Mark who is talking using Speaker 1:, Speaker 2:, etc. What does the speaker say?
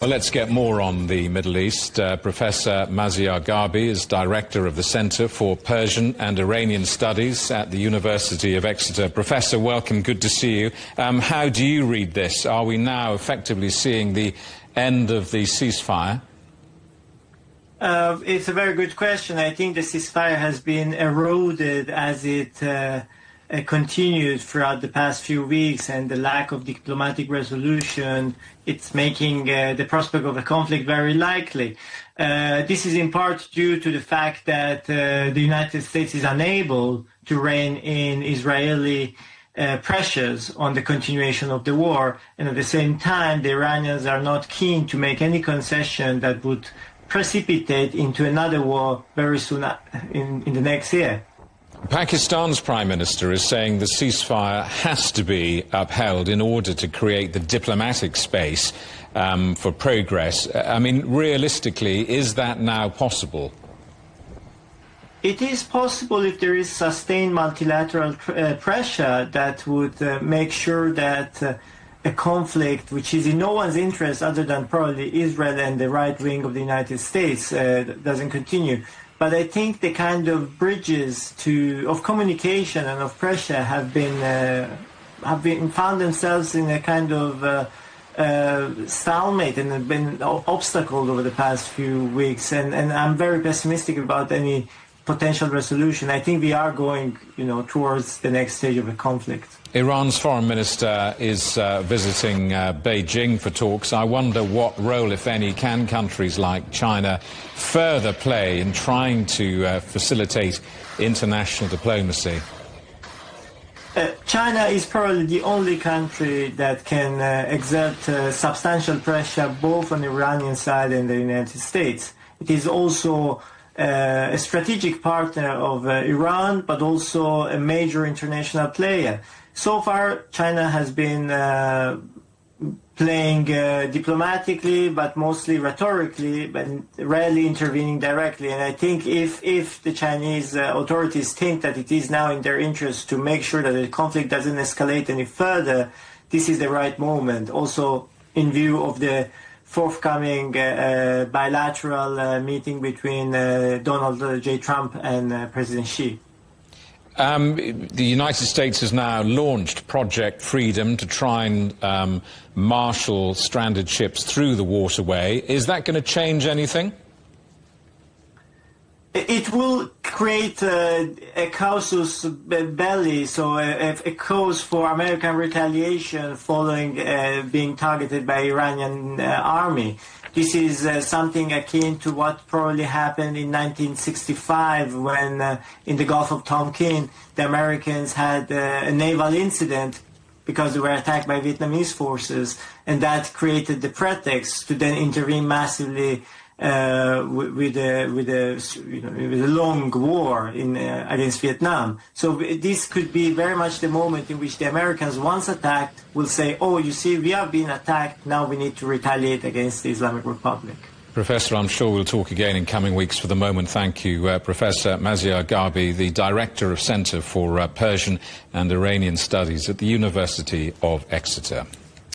Speaker 1: Well, let's get more on the Middle East. Professor Maziyar Ghiabi is Director of the Centre for Persian and Iranian Studies at the University of Exeter. Professor, welcome. Good to see you. How do you read this? Are we now effectively seeing the end of the ceasefire?
Speaker 2: It's a very good question. I think the ceasefire has been eroded as it continued throughout the past few weeks, and the lack of diplomatic resolution, it's making the prospect of a conflict very likely. This is in part due to the fact that the United States is unable to rein in Israeli pressures on the continuation of the war, and at the same time the Iranians are not keen to make any concession that would precipitate into another war very soon in the next year.
Speaker 1: Pakistan's Prime Minister is saying the ceasefire has to be upheld in order to create the diplomatic space for progress. I mean, realistically, is that now possible?
Speaker 2: It is possible if there is sustained multilateral pressure that would make sure that a conflict which is in no one's interest other than probably Israel and the right wing of the United States doesn't continue. But I think the kind of bridges of communication and of pressure have found themselves in a kind of stalemate and have been obstacled over the past few weeks. And I'm very pessimistic about any potential resolution. I think we are going, towards the next stage of a conflict.
Speaker 1: Iran's foreign minister is visiting Beijing for talks. I wonder what role, if any, can countries like China further play in trying to facilitate international diplomacy?
Speaker 2: China is probably the only country that can exert substantial pressure both on the Iranian side and the United States. It is also a strategic partner of Iran, but also a major international player. So far, China has been playing diplomatically, but mostly rhetorically, but rarely intervening directly. And I think if the Chinese authorities think that it is now in their interest to make sure that the conflict doesn't escalate any further, this is the right moment. Also, in view of the forthcoming bilateral meeting between Donald J. Trump and President Xi.
Speaker 1: The United States has now launched Project Freedom to try and marshal stranded ships through the waterway. Is that going to change anything? It will create a casus belli, so a cause for American retaliation following being targeted by Iranian army. This is something akin to what probably happened in 1965 when, in the Gulf of Tonkin, the Americans had a naval incident because they were attacked by Vietnamese forces, and that created the pretext to then intervene massively with a long war against Vietnam. So this could be very much the moment in which the Americans, once attacked, will say, oh, you see, we have been attacked, now we need to retaliate against the Islamic Republic. Professor, I'm sure we'll talk again in coming weeks. For the moment, thank you. Professor Maziyar Ghiabi, the Director of Centre for Persian and Iranian Studies at the University of Exeter.